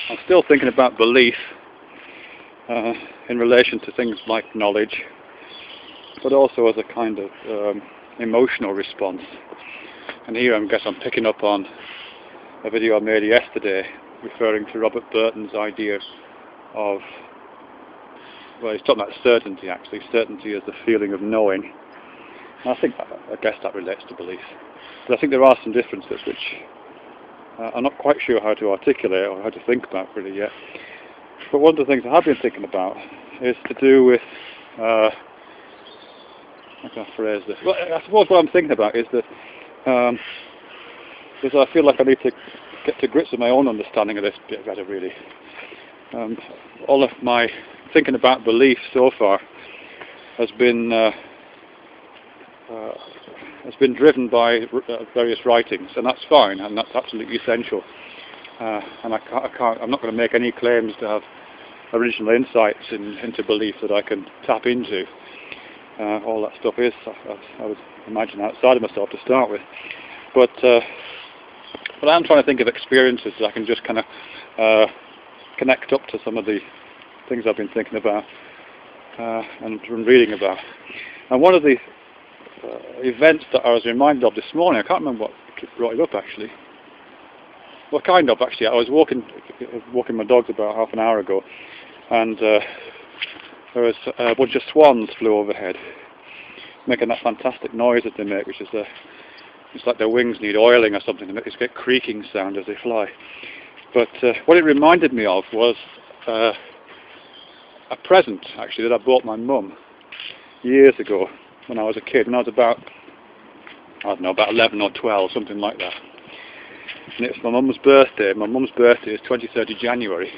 I'm still thinking about belief in relation to things like knowledge, but also as a kind of emotional response. And here I guess I'm picking up on a video I made yesterday referring to Robert Burton's idea of, well, he's talking about certainty actually. Certainty is the feeling of knowing. And I guess that relates to belief. But I think there are some differences which I'm not quite sure how to articulate or how to think about really yet. But one of the things I have been thinking about is to do with, how can I phrase this? Well, I suppose what I'm thinking about is that is I feel like I need to get to grips with my own understanding of this a bit better really. All of my thinking about belief so far has been driven by various writings, and that's fine, and that's absolutely essential. And I'm not going to make any claims to have original insights into belief that I can tap into. All that stuff is, I would imagine, outside of myself to start with. But I'm trying to think of experiences that I can just kind of connect up to some of the things I've been thinking about and reading about. And one of the events that I was reminded of this morning, I can't remember what brought it up actually. Well, kind of actually. I was walking my dogs about half an hour ago, and there was a bunch of swans flew overhead, making that fantastic noise that they make, which is it's like their wings need oiling or something. They make this great creaking sound as they fly. But what it reminded me of was a present actually that I bought my mum years ago when I was a kid, when I was about, I don't know, about 11 or 12, something like that. And it's my mum's birthday. My mum's birthday is 23rd of January.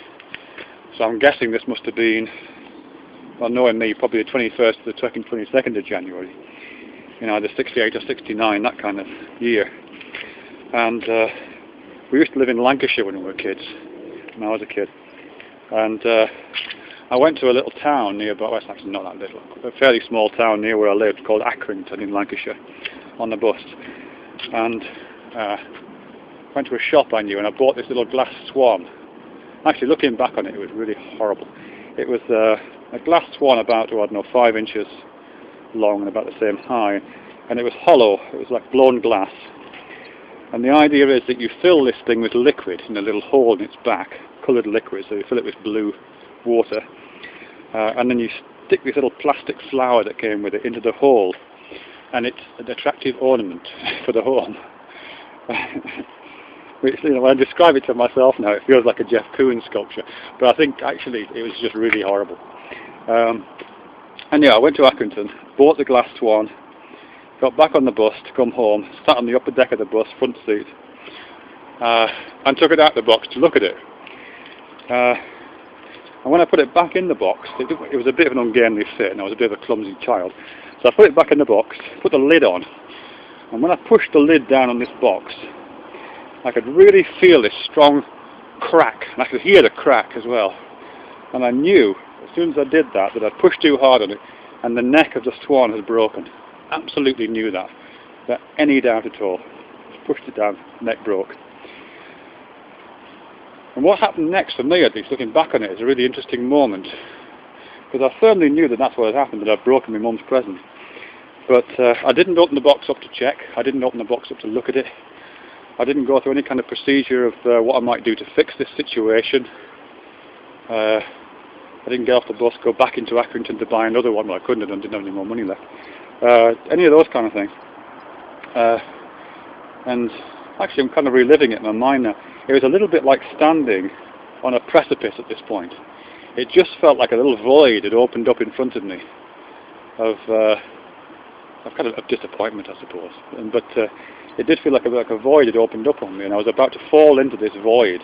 So I'm guessing this must have been, well, knowing me, probably the 21st to the 22nd of January. You know, either 68 or 69, that kind of year. And we used to live in Lancashire when we were kids, when I was a kid. And I went to a little town nearby, well, it's actually not that little, a fairly small town near where I lived called Accrington in Lancashire on the bus. And went to a shop I knew and I bought this little glass swan. Actually, looking back on it, it was really horrible. It was a glass swan about, I don't know, 5 inches long and about the same high. And it was hollow, it was like blown glass. And the idea is that you fill this thing with liquid in a little hole in its back, coloured liquid, so you fill it with blue water, and then you stick this little plastic flower that came with it into the hole, and it's an attractive ornament for the home. Which, you know, when I describe it to myself now, it feels like a Jeff Koons sculpture, but I think actually it was just really horrible. And yeah, I went to Accrington, bought the glass swan, got back on the bus to come home, sat on the upper deck of the bus, front seat, and took it out of the box to look at it. And when I put it back in the box, it was a bit of an ungainly fit, and I was a bit of a clumsy child. So I put it back in the box, put the lid on, and when I pushed the lid down on this box, I could really feel this strong crack, and I could hear the crack as well. And I knew, as soon as I did that I'd pushed too hard on it, and the neck of the swan had broken. Absolutely knew that, without any doubt at all. Just pushed it down, neck broke. And what happened next, for me at least, looking back on it, is a really interesting moment. Because I firmly knew that that's what had happened, that I'd broken my mum's present. But I didn't open the box up to check. I didn't open the box up to look at it. I didn't go through any kind of procedure of what I might do to fix this situation. I didn't get off the bus, go back into Accrington to buy another one. Well, I couldn't have done, didn't have any more money left. Any of those kind of things. And actually I'm kind of reliving it in my mind now. It was a little bit like standing on a precipice at this point. It just felt like a little void had opened up in front of me of kind of disappointment, I suppose. But it did feel like a void had opened up on me, and I was about to fall into this void.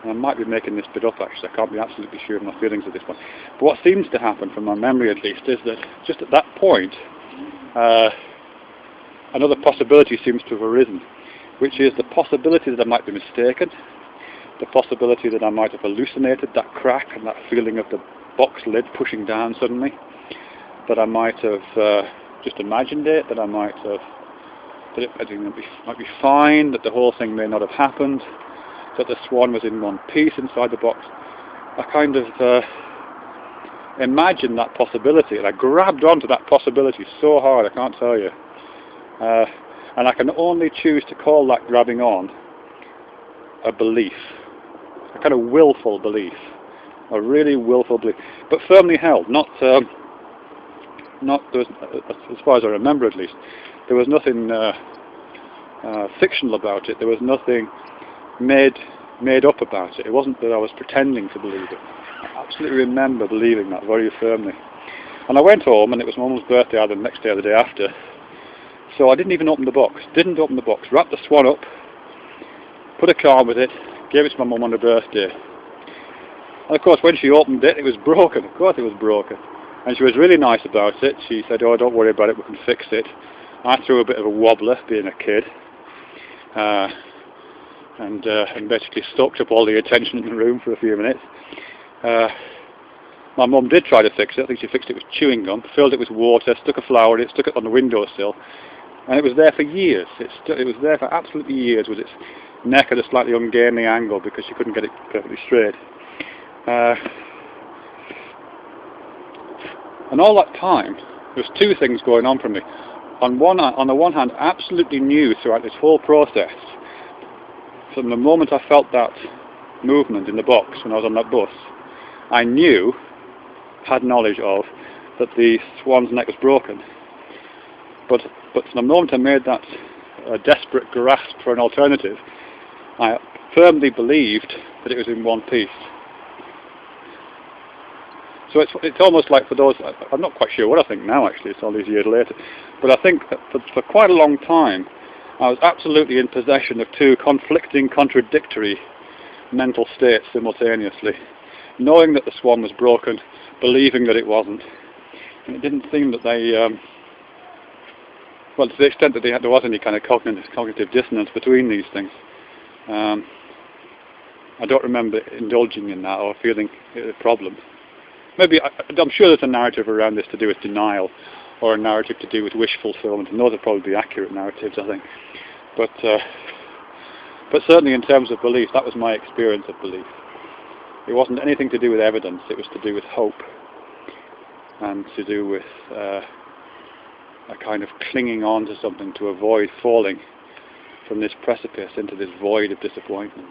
And I might be making this bit up actually, I can't be absolutely sure of my feelings at this point. But what seems to happen, from my memory at least, is that just at that point, another possibility seems to have arisen, which is the possibility that I might be mistaken, the possibility that I might have hallucinated that crack and that feeling of the box lid pushing down suddenly, that I might have just imagined it, that that everything might be fine, that the whole thing may not have happened, that the swan was in one piece inside the box. I kind of imagined that possibility, and I grabbed onto that possibility so hard, I can't tell you. And I can only choose to call that grabbing on a belief, a kind of willful belief, a really willful belief, but firmly held, not there was, as far as I remember at least, there was nothing fictional about it, there was nothing made up about it. It wasn't that I was pretending to believe it. I absolutely remember believing that very firmly. And I went home, and it was my mum's birthday either the next day or the day after, so I didn't even open the box. Wrapped the swan up, put a card with it, gave it to my mum on her birthday. And of course when she opened it, it was broken. Of course it was broken. And she was really nice about it. She said, "Oh, don't worry about it, we can fix it." I threw a bit of a wobbler, being a kid, and basically soaked up all the attention in the room for a few minutes. My mum did try to fix it. I think she fixed it with chewing gum, filled it with water, stuck a flower in it, stuck it on the windowsill, and it was there for years. It was there for absolutely years, with its neck at a slightly ungainly angle because she couldn't get it perfectly straight. And all that time, there was two things going on for me. On the one hand, I absolutely knew throughout this whole process, from the moment I felt that movement in the box when I was on that bus, I had knowledge of, that the swan's neck was broken. But from the moment I made that desperate grasp for an alternative, I firmly believed that it was in one piece. So it's almost like, for those, I'm not quite sure what I think now actually, it's all these years later, but I think that for quite a long time I was absolutely in possession of two conflicting, contradictory mental states simultaneously. Knowing that the swan was broken, believing that it wasn't. And it didn't seem that they, well, to the extent that there was any kind of cognitive dissonance between these things. I don't remember indulging in that or feeling a problem. Maybe, I'm sure there's a narrative around this to do with denial, or a narrative to do with wish fulfillment, and those would probably be accurate narratives, I think. But certainly in terms of belief, that was my experience of belief. It wasn't anything to do with evidence, it was to do with hope, and to do with a kind of clinging on to something to avoid falling from this precipice into this void of disappointment.